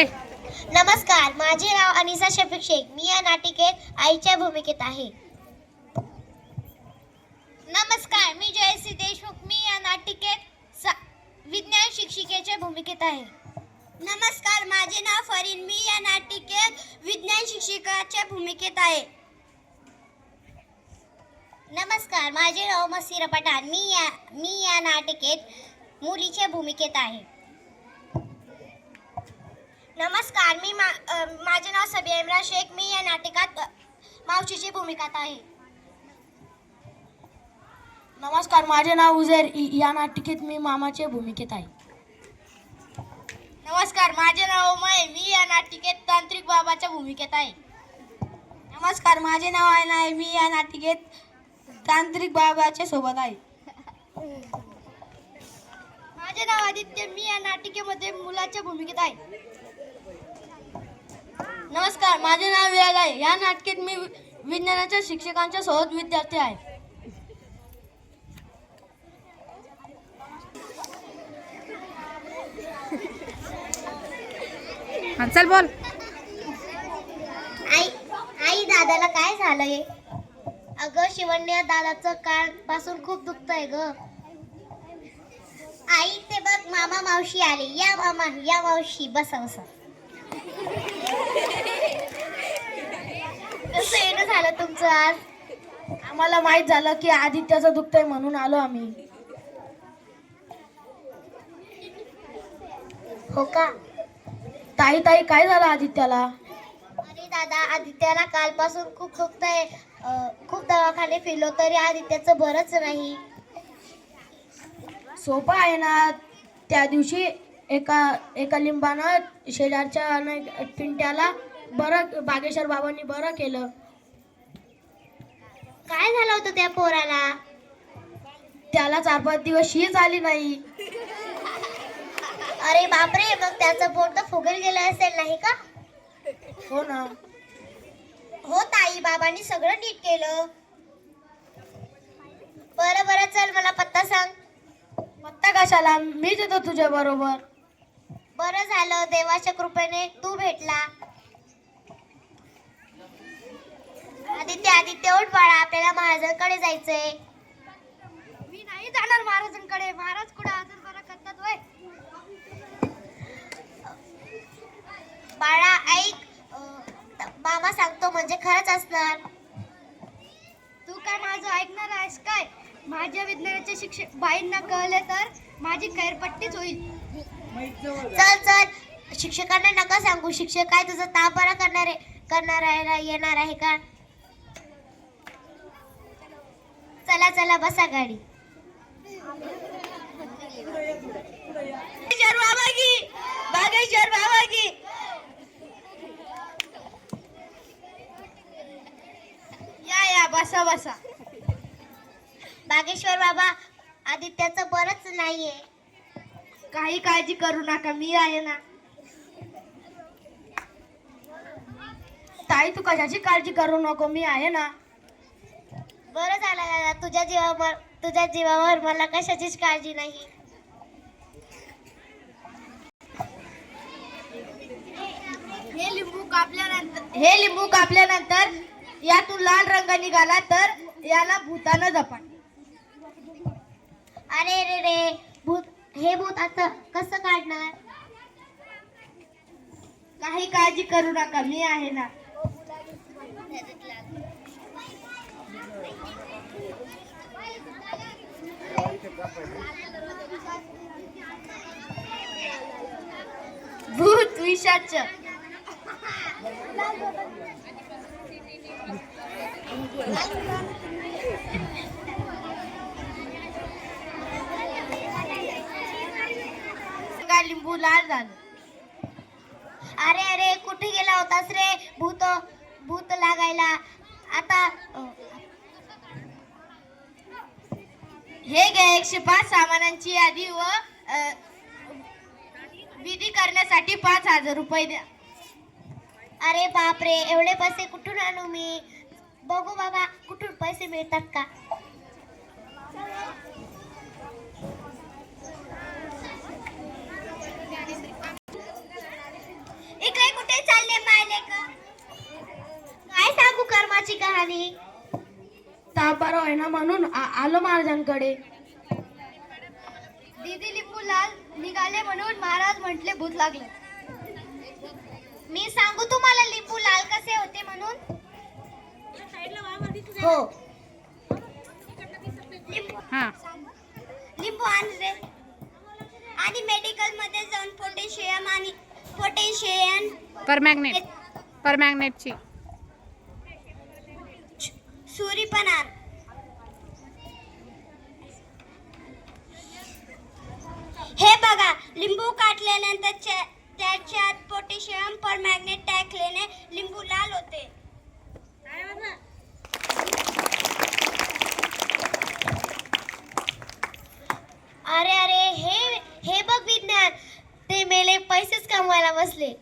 नमस्कार, माझे नाव अनिसा शफीक शेख. मी या नाटिकेत आईच्या भूमिकेत आहे. नमस्कार, मी जयश्री देशमुख. मी या नाटिकेत विज्ञान शिक्षिकेच्या भूमिकेत आहे. नमस्कार, माझे नाव फरीन. मी या नाटिकेत विज्ञान शिक्षिकाच्या भूमिकेत आहे. नमस्कार, माझे नाव मसीरा पठाण. मी या नाटिकेत मुलीच्या भूमिकेत आहे. नमस्कार, माझे नाव सबिया इम्रान शेख. मी या नाटकात मावशीची भूमिकेत आहे. नमस्कार, माझे नाव उझैर. या नाटिकेत मी मामाच्या भूमिकेत आहे. नमस्कार, माझे नाव उमय. मी या नाटिकेत तांत्रिक बाबाच्या भूमिकेत आहे. नमस्कार, माझे नाव आयना आहे. मी या नाटिकेत तांत्रिक बाबाच्या सोबत आहे. माझे नाव आदित्य. मी या नाटिकेमध्ये मुलाच्या भूमिकेत आहे. नमस्कार, माझे नाव विराज आहे. या नाटकात मी विज्ञानाच्या शिक्षकांच्या सोबत विद्यार्थी आहे. चल बोल. आई दादाला काय झालंय? अगं शिवण्या, दादाचं काळपासून खूप दुखतंय ग. आई ते बघ, मामा मावशी आले. या मामा, या मावशी, बसा बसा. कसं येणं झालं तुमचं आज? आम्हाला माहित झालं की आदित्याचं दुखतंय म्हणून आलो आम्ही. हो का? ताई काय झालं आदित्याला? अरे दादा, आदित्याला कालपासून खूप दुखतंय. खूप दवाखाने फिरलो तरी आदित्याचं बरंच नाही. सोपं आहे ना. त्या दिवशी एका लिंबानं शेजारच्या पिंट्याला बरं, बागेश्वर बाबांनी बरं केलं. काय झालं होतं त्या पोराला? त्याला 4-5 दिवस शीच आली नाही. अरे बापरे, मग त्याचं पोट तर फुगल गेलं असेल नाही का? हो ना. हो ताई, बाबांनी सगळं नीट केलं. बरं चल, मला पत्ता सांग. पत्ता कशाला? मीच येतो तुझ्या बरोबर. बरं झालं, देवाच्या कृपेने तू भेटला. आदित्य उठ बाळा, आपल्याला महाराजांकडे जायचंय. मी नाही जाणार महाराजांकडे. महाराज कुठे आजार बरा करतात वय? बाळा ऐक, मामा सांगतो म्हणजे खरंच असणार. तू काय माझं ऐकणार आहेस काय? माझ्या विज्ञानाचे शिक्षक बाईंना कळले तर माझी खैरपट्टीच होईल. चल, शिक्षकांना नका सांगू. शिक्षक काय तुझं ताप बरा येणार आहे का? चला बसा गाडी. बागेश्वर बाबा की. या बसा. बागेश्वर बाबा, आदित्याचं बरंच नाहीये. काही काळजी करू नका, मी आहे ना. ताई तू कशाची काळजी करू नको, मी आहे ना. बरं झालं दादा, तुझ्या जीवावर मला कशाचीच काळजी नाही. हे लिंबू कापल्यानंतर यातून लाल रंग निघाला तर याला भूतानं जपाट. अरे रे, हे भूत आता कसं काढणार? काही काळजी करू नका, मी आहे ना. भूत विषाच. लिंबू लाल झालं. अरे कुठे गेला होतास रे? भूत लागायला. आता हे घे 105 सामानांची यादी व विधी करण्यासाठी 5,000 रुपये द्या. अरे बापरे, एवढे पैसे कुठून आणू मी? बघू बाबा, कुठून पैसे मिळतात का? ताप बरा होईना म्हणून आलो महाराजांकडे. दीदी लिंबू लाल निघाले म्हणून महाराज म्हटले भूत लागले. मी सांगू तुम्हाला लिंबू लाल कसे होते म्हणून? हो. लिंबू आणले आणि मेडिकल मध्ये जाऊन पोटॅशियम परमॅग्नेटची सुरी पण आण. हे बघा, लिंबू काटल्यानंतर त्याच्यात पोटॅशियम परमॅग्नेट टाकल्याने लिंबू लाल होते. अरे अरे, हे बघ विज्ञान, ते मेले पैसेच कमवायला बसले.